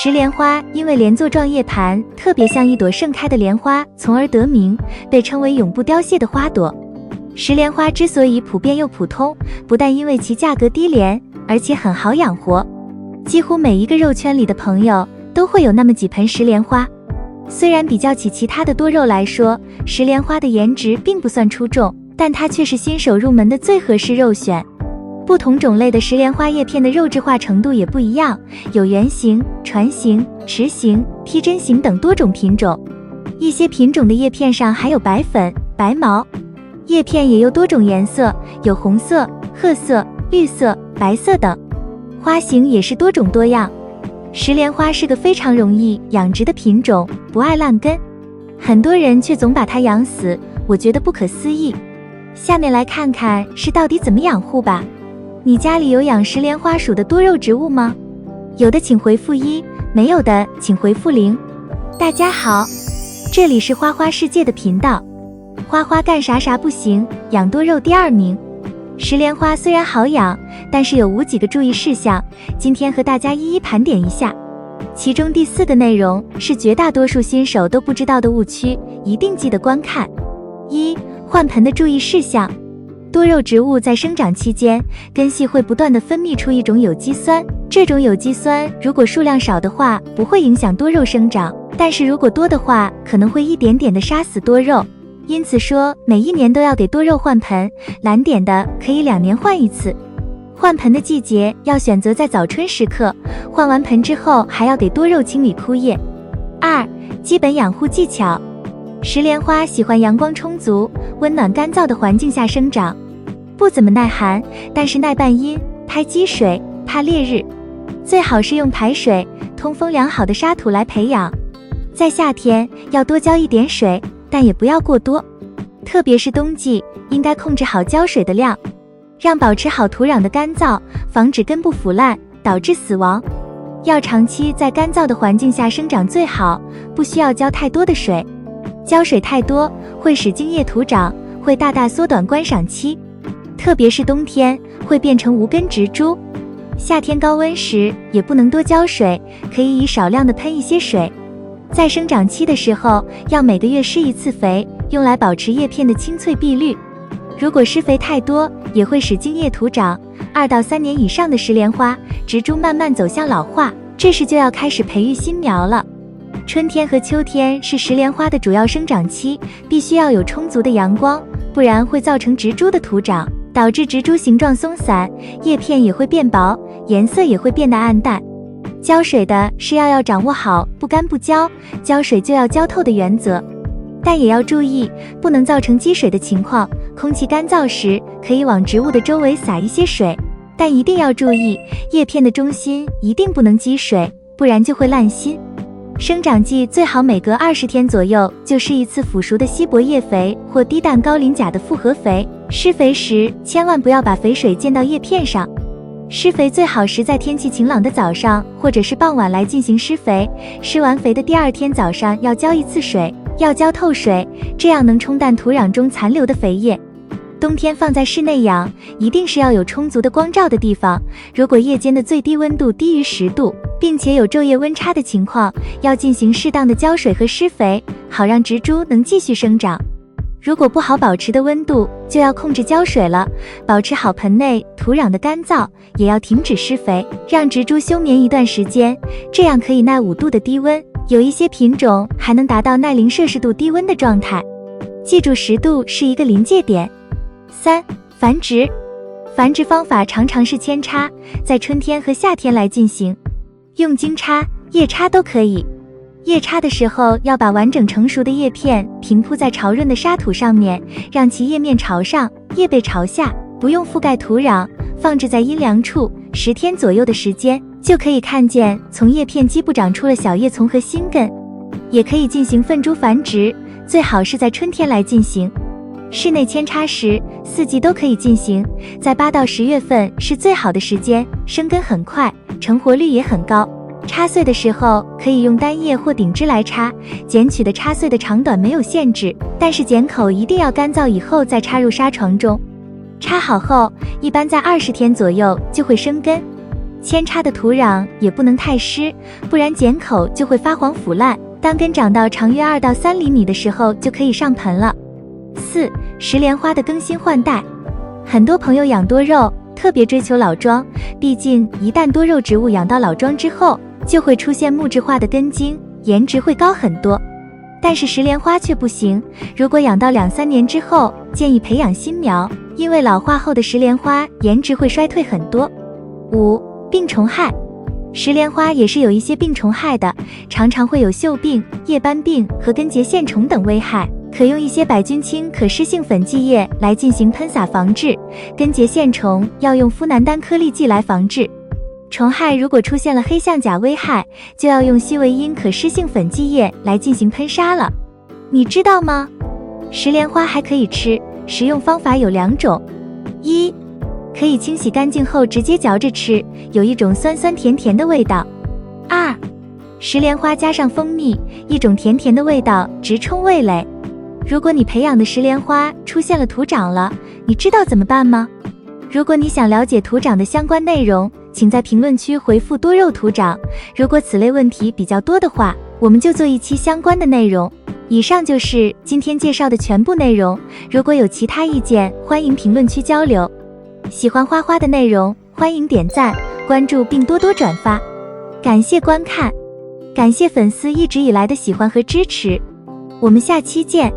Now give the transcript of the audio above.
石莲花因为连座状叶盘特别像一朵盛开的莲花，从而得名，被称为永不凋谢的花朵。石莲花之所以普遍又普通，不但因为其价格低廉，而且很好养活。几乎每一个肉圈里的朋友都会有那么几盆石莲花。虽然比较起其他的多肉来说，石莲花的颜值并不算出众，但它却是新手入门的最合适肉选。不同种类的石莲花叶片的肉质化程度也不一样，有圆形、船形、匙形、梯针形等多种品种。一些品种的叶片上还有白粉、白毛，叶片也有多种颜色，有红色、褐色、绿色、白色等。花型也是多种多样。石莲花是个非常容易养殖的品种，不爱烂根，很多人却总把它养死，我觉得不可思议。下面来看看是到底怎么养护吧。你家里有养石莲花属的多肉植物吗？有的请回复1，没有的请回复0。大家好，这里是花花世界的频道。花花干啥啥不行，养多肉第2名。石莲花虽然好养，但是有5几个注意事项，今天和大家一一盘点一下。其中第4个内容是绝大多数新手都不知道的误区，一定记得观看。1、换盆的注意事项。多肉植物在生长期间，根系会不断地分泌出一种有机酸，这种有机酸如果数量少的话，不会影响多肉生长，但是如果多的话，可能会一点点地杀死多肉。因此说，每1年都要给多肉换盆，懒点的可以2年换一次。换盆的季节要选择在早春时刻，换完盆之后还要给多肉清理枯叶。2、基本养护技巧。石莲花喜欢阳光充足、温暖干燥的环境下生长，不怎么耐寒，但是耐半阴、拍积水、怕烈日。最好是用排水、通风良好的沙土来培养。在夏天要多浇一点水，但也不要过多。特别是冬季，应该控制好浇水的量，让保持好土壤的干燥，防止根部腐烂导致死亡。要长期在干燥的环境下生长最好，不需要浇太多的水。浇水太多会使茎叶徒长，会大大缩短观赏期，特别是冬天会变成无根植株。夏天高温时也不能多浇水，可以以少量的喷一些水。在生长期的时候，要每个月施1次肥，用来保持叶片的清脆碧绿。如果施肥太多，也会使茎叶徒长。2到3年以上的石莲花植株慢慢走向老化，这时就要开始培育新苗了。春天和秋天是石莲花的主要生长期，必须要有充足的阳光，不然会造成植株的徒长，导致植株形状松散，叶片也会变薄，颜色也会变得暗淡。浇水的是要掌握好不干不浇，浇水就要浇透的原则，但也要注意不能造成积水的情况。空气干燥时可以往植物的周围洒一些水，但一定要注意叶片的中心一定不能积水，不然就会烂心。生长季最好每隔20天左右就施1次腐熟的稀薄叶肥或低氮高磷钾的复合肥。施肥时千万不要把肥水溅到叶片上。施肥最好是在天气晴朗的早上或者是傍晚来进行施肥，施完肥的第2天早上要浇1次水，要浇透水，这样能冲淡土壤中残留的肥叶。冬天放在室内养，一定是要有充足的光照的地方。如果夜间的最低温度低于10度，并且有昼夜温差的情况，要进行适当的浇水和施肥，好让植株能继续生长。如果不好保持的温度，就要控制浇水了，保持好盆内土壤的干燥，也要停止施肥，让植株休眠一段时间，这样可以耐5度的低温，有一些品种还能达到耐0摄氏度低温的状态。记住10度是一个临界点。3、繁殖。繁殖方法常常是扦插，在春天和夏天来进行，用茎插、叶插都可以。叶插的时候要把完整成熟的叶片平铺在潮润的沙土上面，让其叶面朝上，叶背朝下，不用覆盖土壤，放置在阴凉处10天左右的时间，就可以看见从叶片基部长出了小叶丛和新根。也可以进行粪株繁殖，最好是在春天来进行。室内扦插时4季都可以进行，在8到10月份是最好的时间，生根很快，成活率也很高。插穗的时候可以用单叶或顶枝来插，剪取的插穗的长短没有限制，但是剪口一定要干燥以后再插入沙床中。插好后，一般在20天左右就会生根。扦插的土壤也不能太湿，不然碱口就会发黄腐烂。当根长到长约2到3厘米的时候，就可以上盆了。4. 石莲花的更新换代。很多朋友养多肉，特别追求老桩，毕竟一旦多肉植物养到老桩之后，就会出现木质化的根茎，颜值会高很多。但是石莲花却不行，如果养到2、3年之后，建议培养新苗，因为老化后的石莲花颜值会衰退很多。5. 病虫害。石莲花也是有一些病虫害的，常常会有锈病、叶斑病和根节线虫等危害，可用一些百菌清可湿性粉剂液来进行喷洒防治。根节线虫要用呋喃单颗粒剂来防治。虫害如果出现了黑象甲危害，就要用西维因可湿性粉剂液来进行喷杀了。你知道吗？石莲花还可以吃，食用方法有2种。1. 可以清洗干净后直接嚼着吃，有一种酸酸甜甜的味道。2. 石莲花加上蜂蜜，一种甜甜的味道，直冲味蕾。如果你培养的石莲花出现了土长了，你知道怎么办吗？如果你想了解土长的相关内容，请在评论区回复多肉土长。如果此类问题比较多的话，我们就做一期相关的内容。以上就是今天介绍的全部内容，如果有其他意见，欢迎评论区交流。喜欢花花的内容，欢迎点赞、关注并多多转发。感谢观看，感谢粉丝一直以来的喜欢和支持，我们下期见。